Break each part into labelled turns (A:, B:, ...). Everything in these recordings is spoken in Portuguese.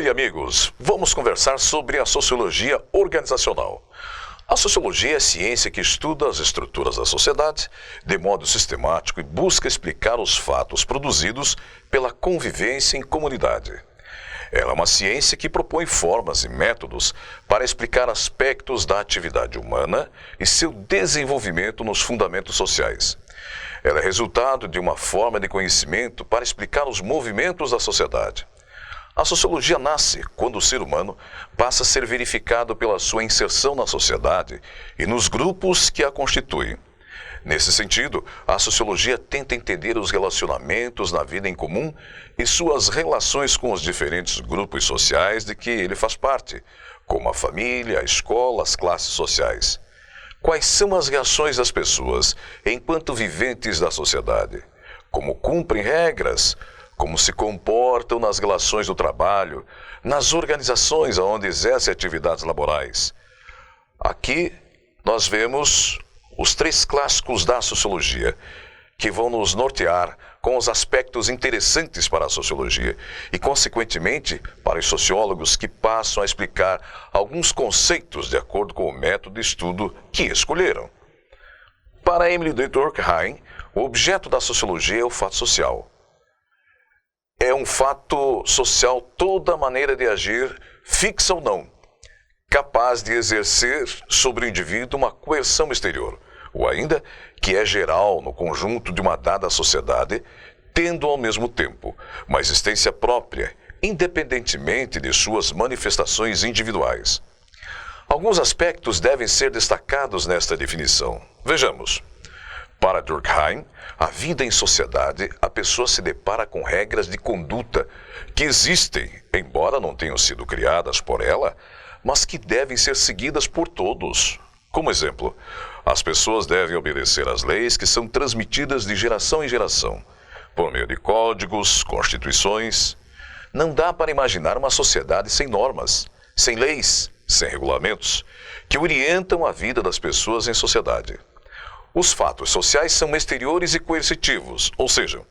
A: Oi, amigos! Vamos conversar sobre a sociologia organizacional. A sociologia é a ciência que estuda as estruturas da sociedade de modo sistemático e busca explicar os fatos produzidos pela convivência em comunidade. Ela é uma ciência que propõe formas e métodos para explicar aspectos da atividade humana e seu desenvolvimento nos fundamentos sociais. Ela é resultado de uma forma de conhecimento para explicar os movimentos da sociedade. A sociologia nasce quando o ser humano passa a ser verificado pela sua inserção na sociedade e nos grupos que a constituem. Nesse sentido, a sociologia tenta entender os relacionamentos na vida em comum e suas relações com os diferentes grupos sociais de que ele faz parte, como a família, a escola, as classes sociais. Quais são as reações das pessoas enquanto viventes da sociedade? Como cumprem regras? Como se comportam nas relações do trabalho, nas organizações onde exercem atividades laborais? Aqui nós vemos os 3 clássicos da sociologia, que vão nos nortear com os aspectos interessantes para a sociologia e, consequentemente, para os sociólogos que passam a explicar alguns conceitos de acordo com o método de estudo que escolheram. Para Emile Durkheim, o objeto da sociologia é o fato social. É um fato social toda maneira de agir, fixa ou não, capaz de exercer sobre o indivíduo uma coerção exterior, ou ainda que é geral no conjunto de uma dada sociedade, tendo ao mesmo tempo uma existência própria, independentemente de suas manifestações individuais. Alguns aspectos devem ser destacados nesta definição. Vejamos. Para Durkheim, a vida em sociedade, a pessoa se depara com regras de conduta que existem, embora não tenham sido criadas por ela, mas que devem ser seguidas por todos. Como exemplo, as pessoas devem obedecer às leis que são transmitidas de geração em geração, por meio de códigos, constituições. Não dá para imaginar uma sociedade sem normas, sem leis, sem regulamentos, que orientam a vida das pessoas em sociedade. Os fatos sociais são exteriores e coercitivos, ou seja,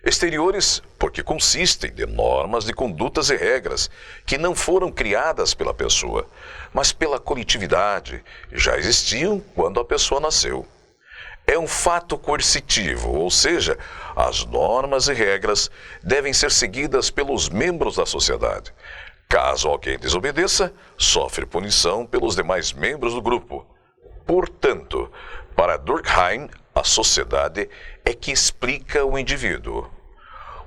A: exteriores porque consistem de normas de condutas e regras que não foram criadas pela pessoa, mas pela coletividade, já existiam quando a pessoa nasceu. É um fato coercitivo, ou seja, as normas e regras devem ser seguidas pelos membros da sociedade. Caso alguém desobedeça, sofre punição pelos demais membros do grupo. Portanto, para Durkheim, a sociedade é que explica o indivíduo.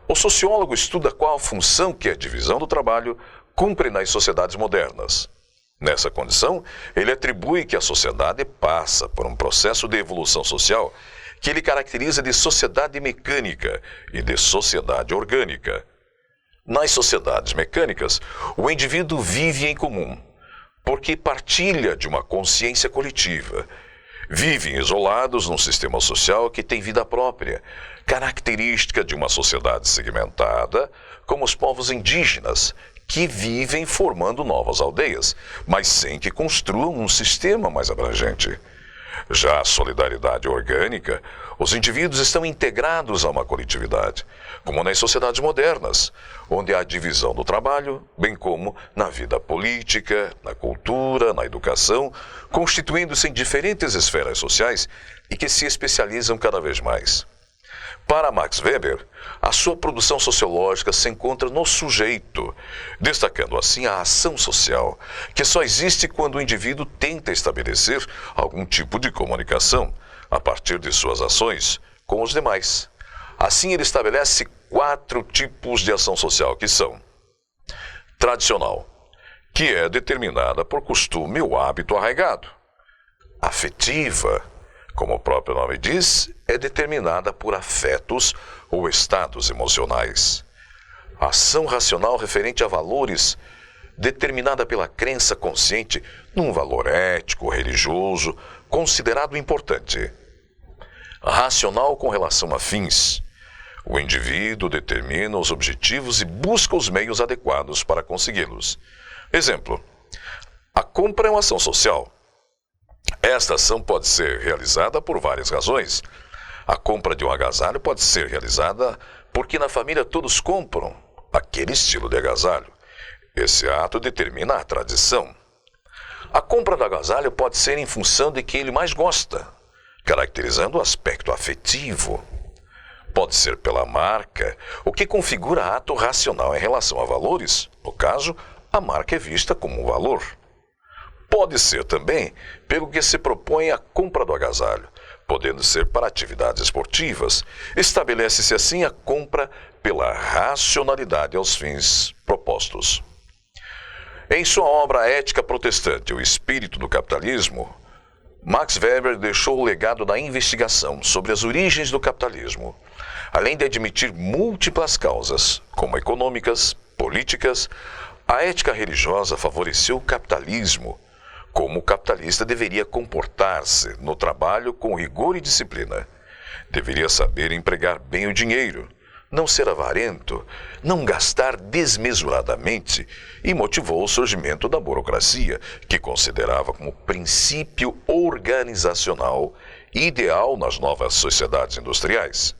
A: O sociólogo estuda qual a função que a divisão do trabalho cumpre nas sociedades modernas. Nessa condição, ele atribui que a sociedade passa por um processo de evolução social que ele caracteriza de sociedade mecânica e de sociedade orgânica. Nas sociedades mecânicas, o indivíduo vive em comum, porque partilha de uma consciência coletiva. Vivem isolados num sistema social que tem vida própria, característica de uma sociedade segmentada, como os povos indígenas, que vivem formando novas aldeias, mas sem que construam um sistema mais abrangente. Já a solidariedade orgânica, os indivíduos estão integrados a uma coletividade, como nas sociedades modernas, onde há a divisão do trabalho, bem como na vida política, na cultura, na educação, constituindo-se em diferentes esferas sociais e que se especializam cada vez mais. Para Max Weber, a sua produção sociológica se encontra no sujeito, destacando assim a ação social, que só existe quando o indivíduo tenta estabelecer algum tipo de comunicação, a partir de suas ações, com os demais. Assim, ele estabelece 4 tipos de ação social, que são: tradicional, que é determinada por costume ou hábito arraigado; afetiva, como o próprio nome diz, é determinada por afetos ou estados emocionais; ação racional referente a valores, determinada pela crença consciente num valor ético ou religioso considerado importante; racional com relação a fins. O indivíduo determina os objetivos e busca os meios adequados para consegui-los. Exemplo: a compra é uma ação social. Esta ação pode ser realizada por várias razões. A compra de um agasalho pode ser realizada porque na família todos compram aquele estilo de agasalho. Esse ato determina a tradição. A compra do agasalho pode ser em função de que ele mais gosta, caracterizando o aspecto afetivo. Pode ser pela marca, o que configura ato racional em relação a valores. No caso, a marca é vista como um valor. Pode ser também pelo que se propõe a compra do agasalho, podendo ser para atividades esportivas. Estabelece-se assim a compra pela racionalidade aos fins propostos. Em sua obra Ética Protestante, o espírito do capitalismo, Max Weber deixou o legado da investigação sobre as origens do capitalismo, além de admitir múltiplas causas, como econômicas, políticas. A ética religiosa favoreceu o capitalismo, como o capitalista deveria comportar-se no trabalho com rigor e disciplina. Deveria saber empregar bem o dinheiro, não ser avarento, não gastar desmesuradamente, e motivou o surgimento da burocracia, que considerava como princípio organizacional ideal nas novas sociedades industriais.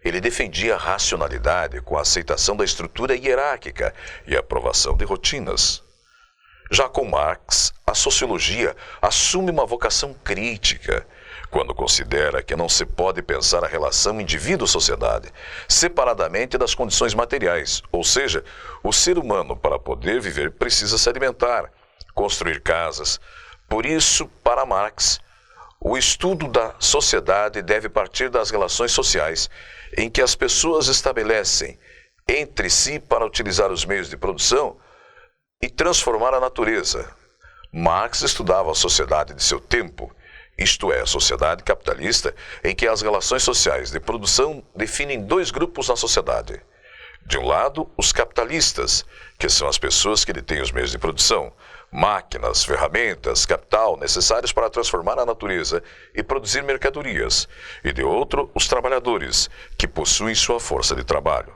A: Ele defendia a racionalidade com a aceitação da estrutura hierárquica e a aprovação de rotinas. Já com Marx, a sociologia assume uma vocação crítica, quando considera que não se pode pensar a relação indivíduo-sociedade separadamente das condições materiais, ou seja, o ser humano, para poder viver, precisa se alimentar, construir casas. Por isso, para Marx, o estudo da sociedade deve partir das relações sociais em que as pessoas estabelecem entre si para utilizar os meios de produção e transformar a natureza. Marx estudava a sociedade de seu tempo, isto é, a sociedade capitalista, em que as relações sociais de produção definem dois grupos na sociedade. De um lado, os capitalistas, que são as pessoas que detêm os meios de produção, máquinas, ferramentas, capital necessários para transformar a natureza e produzir mercadorias. E de outro, os trabalhadores, que possuem sua força de trabalho.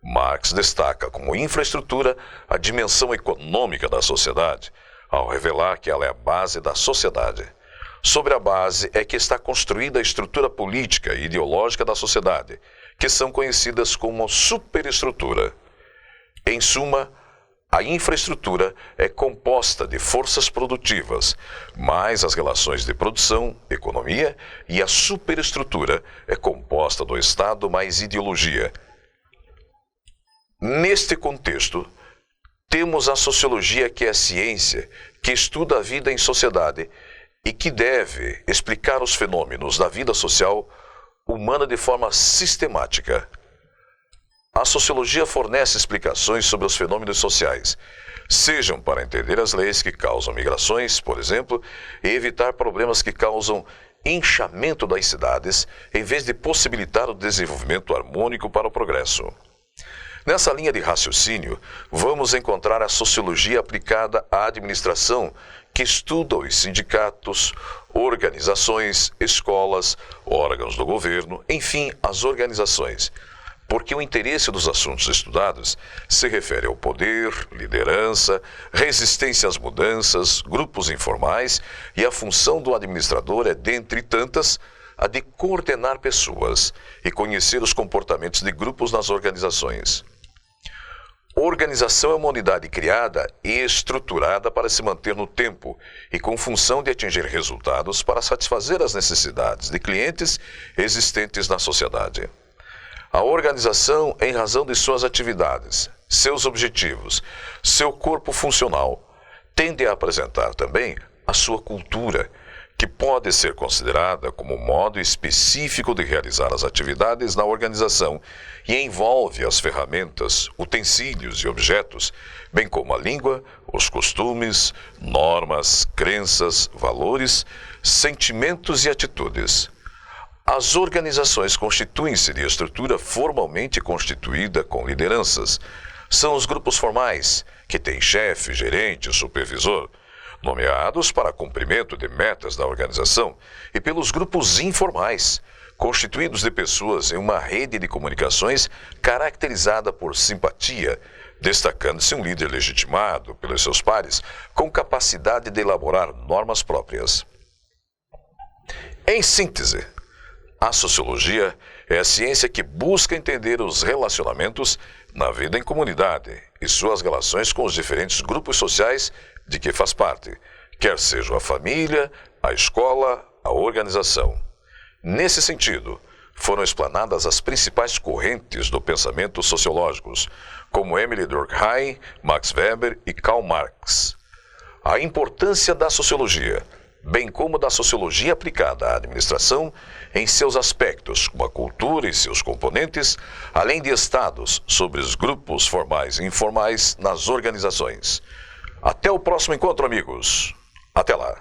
A: Marx destaca como infraestrutura a dimensão econômica da sociedade, ao revelar que ela é a base da sociedade. Sobre a base é que está construída a estrutura política e ideológica da sociedade, que são conhecidas como superestrutura. Em suma, a infraestrutura é composta de forças produtivas, mais as relações de produção, economia, e a superestrutura é composta do Estado mais ideologia. Neste contexto, temos a sociologia, que é a ciência que estuda a vida em sociedade e que deve explicar os fenômenos da vida social humana de forma sistemática. A sociologia fornece explicações sobre os fenômenos sociais, sejam para entender as leis que causam migrações, por exemplo, e evitar problemas que causam inchamento das cidades, em vez de possibilitar o desenvolvimento harmônico para o progresso. Nessa linha de raciocínio, vamos encontrar a sociologia aplicada à administração, que estuda os sindicatos, organizações, escolas, órgãos do governo, enfim, as organizações, porque o interesse dos assuntos estudados se refere ao poder, liderança, resistência às mudanças, grupos informais, e a função do administrador é, dentre tantas, a de coordenar pessoas e conhecer os comportamentos de grupos nas organizações. Organização é uma unidade criada e estruturada para se manter no tempo e com função de atingir resultados para satisfazer as necessidades de clientes existentes na sociedade. A organização, em razão de suas atividades, seus objetivos, seu corpo funcional, tende a apresentar também a sua cultura, que pode ser considerada como um modo específico de realizar as atividades na organização e envolve as ferramentas, utensílios e objetos, bem como a língua, os costumes, normas, crenças, valores, sentimentos e atitudes. As organizações constituem-se de estrutura formalmente constituída com lideranças. São os grupos formais, que têm chefe, gerente, supervisor, nomeados para cumprimento de metas da organização, e pelos grupos informais, constituídos de pessoas em uma rede de comunicações caracterizada por simpatia, destacando-se um líder legitimado pelos seus pares, com capacidade de elaborar normas próprias. Em síntese, a sociologia é a ciência que busca entender os relacionamentos na vida em comunidade e suas relações com os diferentes grupos sociais de que faz parte, quer seja a família, a escola, a organização. Nesse sentido, foram explanadas as principais correntes do pensamento sociológicos, como Emile Durkheim, Max Weber e Karl Marx. A importância da sociologia, bem como da sociologia aplicada à administração em seus aspectos, como a cultura e seus componentes, além de estados sobre os grupos formais e informais nas organizações. Até o próximo encontro, amigos. Até lá.